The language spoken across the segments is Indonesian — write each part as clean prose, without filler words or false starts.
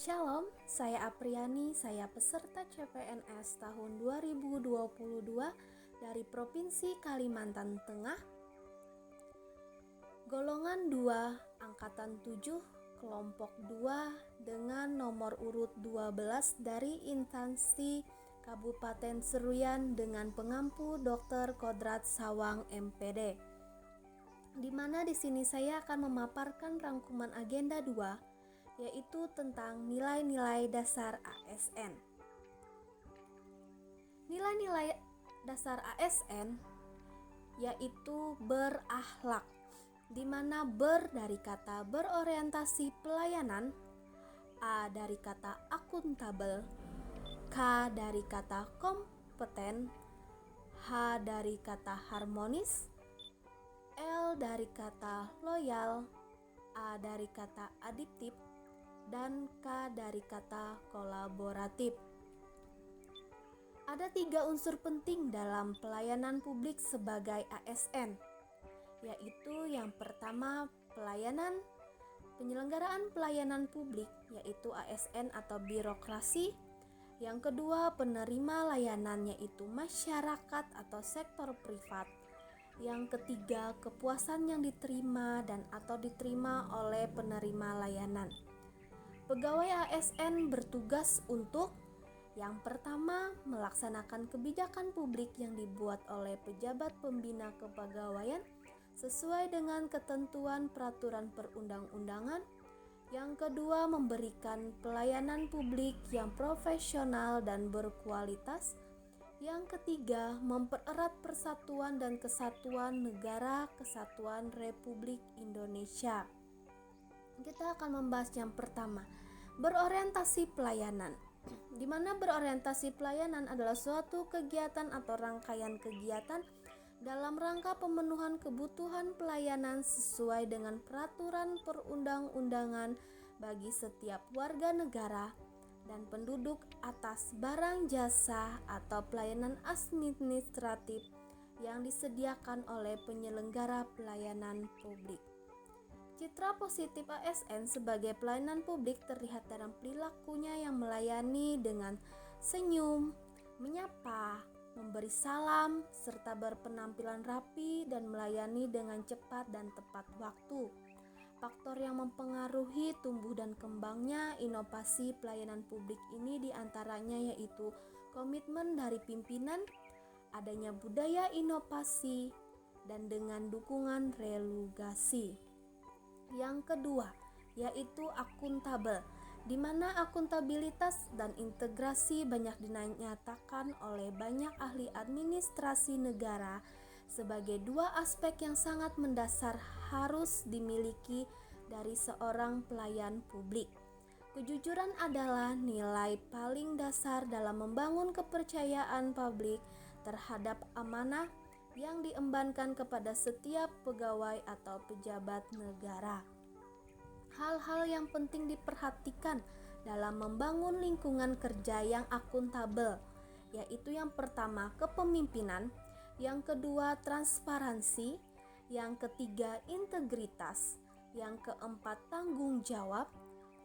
Shalom, saya Apriani, saya peserta CPNS tahun 2022 dari Provinsi Kalimantan Tengah, golongan 2, angkatan 7, kelompok 2 dengan nomor urut 12 dari instansi Kabupaten Seruyan dengan pengampu Dr. Kodrat Sawang MPD. Di mana di sini saya akan memaparkan rangkuman agenda 2, yaitu tentang nilai-nilai dasar ASN. Nilai-nilai dasar ASN yaitu berakhlak, di mana ber dari kata berorientasi pelayanan, A dari kata akuntabel, K dari kata kompeten, H dari kata harmonis, L dari kata loyal, A dari kata adiktif, dan K dari kata kolaboratif. Ada 3 unsur penting dalam pelayanan publik sebagai ASN, yaitu yang pertama penyelenggaraan pelayanan publik, yaitu ASN atau birokrasi. Yang kedua, penerima layanan, yaitu masyarakat atau sektor privat. Yang ketiga, kepuasan yang diterima dan atau diterima oleh penerima layanan. Pegawai ASN bertugas untuk yang pertama, melaksanakan kebijakan publik yang dibuat oleh pejabat pembina kepegawaian sesuai dengan ketentuan peraturan perundang-undangan. Yang kedua, memberikan pelayanan publik yang profesional dan berkualitas. Yang ketiga, mempererat persatuan dan kesatuan negara kesatuan Republik Indonesia. Kita akan membahas yang pertama, berorientasi pelayanan. Di mana berorientasi pelayanan adalah suatu kegiatan atau rangkaian kegiatan dalam rangka pemenuhan kebutuhan pelayanan sesuai dengan peraturan perundang-undangan bagi setiap warga negara dan penduduk atas barang jasa atau pelayanan administratif yang disediakan oleh penyelenggara pelayanan publik. Citra positif ASN sebagai pelayanan publik terlihat dalam perilakunya yang melayani dengan senyum, menyapa, memberi salam, serta berpenampilan rapi dan melayani dengan cepat dan tepat waktu. Faktor yang mempengaruhi tumbuh dan kembangnya inovasi pelayanan publik ini diantaranya yaitu komitmen dari pimpinan, adanya budaya inovasi, dan dengan dukungan relugasi. Yang kedua, yaitu akuntabel, di mana akuntabilitas dan integrasi banyak dinyatakan oleh banyak ahli administrasi negara sebagai 2 aspek yang sangat mendasar harus dimiliki dari seorang pelayan publik. Kejujuran adalah nilai paling dasar dalam membangun kepercayaan publik terhadap amanah yang diembankan kepada setiap pegawai atau pejabat negara. Hal-hal yang penting diperhatikan dalam membangun lingkungan kerja yang akuntabel, yaitu yang pertama kepemimpinan, yang kedua transparansi, yang ketiga integritas, yang keempat tanggung jawab,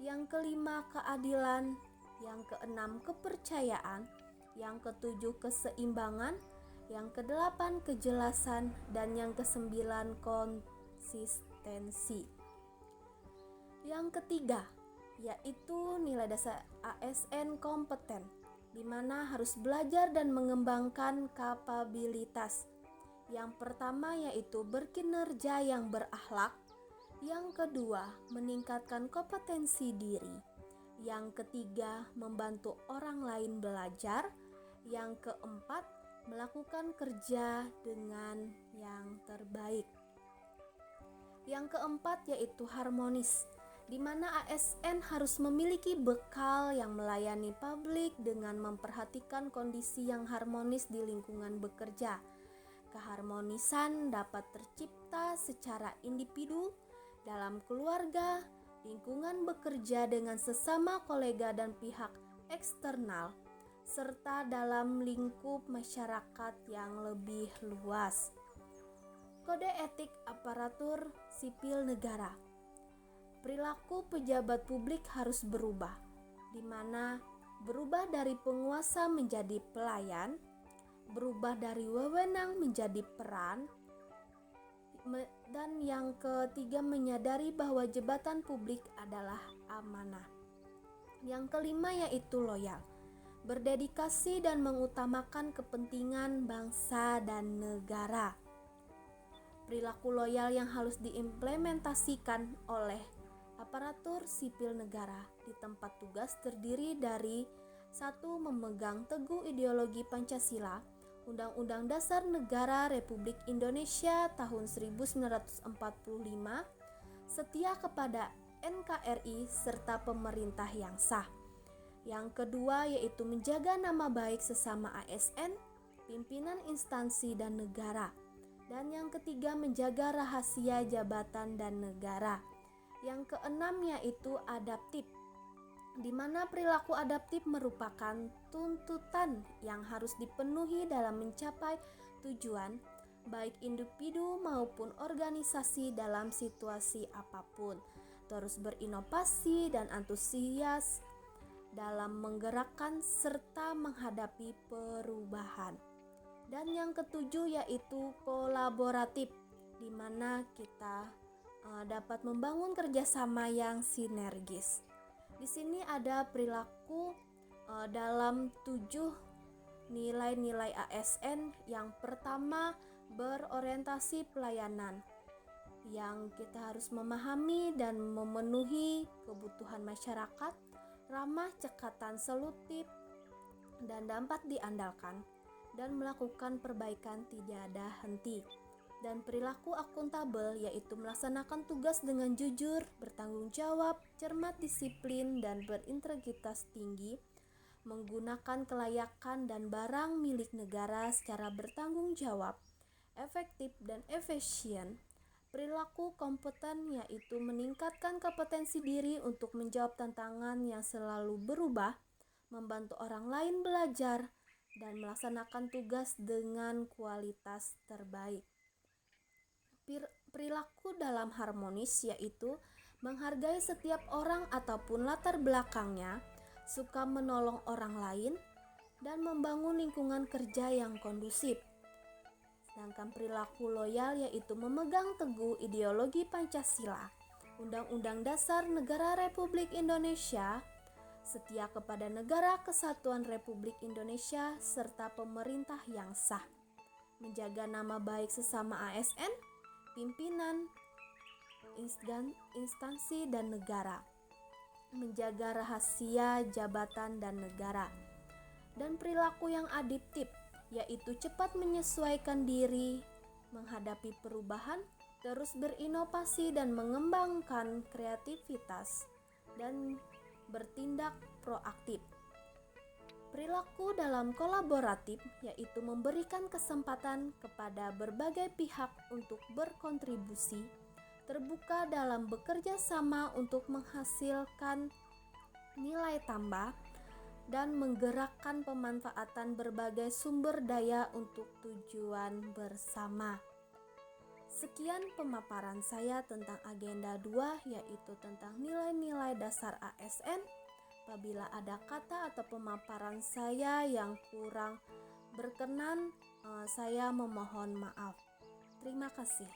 yang kelima keadilan, yang keenam kepercayaan, yang ketujuh keseimbangan, yang kedelapan kejelasan, dan yang kesembilan konsistensi. Yang ketiga, yaitu nilai dasar ASN kompeten, di mana harus belajar dan mengembangkan kapabilitas. Yang pertama yaitu berkinerja yang berakhlak. Yang kedua, meningkatkan kompetensi diri. Yang ketiga, membantu orang lain belajar. Yang keempat, melakukan kerja dengan yang terbaik. Yang keempat yaitu harmonis, di mana ASN harus memiliki bekal yang melayani publik dengan memperhatikan kondisi yang harmonis di lingkungan bekerja. Keharmonisan dapat tercipta secara individu, dalam keluarga, lingkungan bekerja dengan sesama kolega dan pihak eksternal, serta dalam lingkup masyarakat yang lebih luas. Kode etik aparatur sipil negara. Perilaku pejabat publik harus berubah di mana berubah dari penguasa menjadi pelayan, berubah dari wewenang menjadi peran, dan yang ketiga menyadari bahwa jabatan publik adalah amanah. Yang kelima yaitu loyal, berdedikasi dan mengutamakan kepentingan bangsa dan negara. Perilaku loyal yang harus diimplementasikan oleh aparatur sipil negara di tempat tugas terdiri dari 1. Memegang teguh ideologi Pancasila, Undang-Undang Dasar Negara Republik Indonesia tahun 1945, setia kepada NKRI serta pemerintah yang sah. Yang kedua yaitu menjaga nama baik sesama ASN, pimpinan instansi dan negara. Dan yang ketiga menjaga rahasia jabatan dan negara. Yang keenam yaitu adaptif, di mana perilaku adaptif merupakan tuntutan yang harus dipenuhi dalam mencapai tujuan baik individu maupun organisasi dalam situasi apapun. Terus berinovasi dan antusias dalam menggerakkan serta menghadapi perubahan. Dan yang ketujuh yaitu kolaboratif, di mana kita dapat membangun kerjasama yang sinergis. Di sini ada perilaku dalam 7 nilai-nilai ASN. Yang pertama berorientasi pelayanan, yang kita harus memahami dan memenuhi kebutuhan masyarakat, ramah, cekatan, solutif, dan dapat diandalkan, dan melakukan perbaikan tidak ada henti. Dan perilaku akuntabel yaitu melaksanakan tugas dengan jujur, bertanggung jawab, cermat, disiplin, dan berintegritas tinggi, menggunakan kelayakan dan barang milik negara secara bertanggung jawab, efektif dan efisien. Perilaku kompeten yaitu meningkatkan kompetensi diri untuk menjawab tantangan yang selalu berubah, membantu orang lain belajar, dan melaksanakan tugas dengan kualitas terbaik. Perilaku dalam harmonis yaitu menghargai setiap orang ataupun latar belakangnya, suka menolong orang lain, dan membangun lingkungan kerja yang kondusif. Sedangkan perilaku loyal yaitu memegang teguh ideologi Pancasila, Undang-Undang Dasar Negara Republik Indonesia, setia kepada Negara Kesatuan Republik Indonesia serta pemerintah yang sah, menjaga nama baik sesama ASN, pimpinan, instansi dan negara, menjaga rahasia jabatan dan negara. Dan perilaku yang adaptif yaitu cepat menyesuaikan diri menghadapi perubahan, terus berinovasi dan mengembangkan kreativitas, dan bertindak proaktif. Perilaku dalam kolaboratif yaitu memberikan kesempatan kepada berbagai pihak untuk berkontribusi, terbuka dalam bekerja sama untuk menghasilkan nilai tambah, dan menggerakkan pemanfaatan berbagai sumber daya untuk tujuan bersama. Sekian pemaparan saya tentang agenda 2 yaitu tentang nilai-nilai dasar ASN. Apabila ada kata atau pemaparan saya yang kurang berkenan, saya memohon maaf. Terima kasih.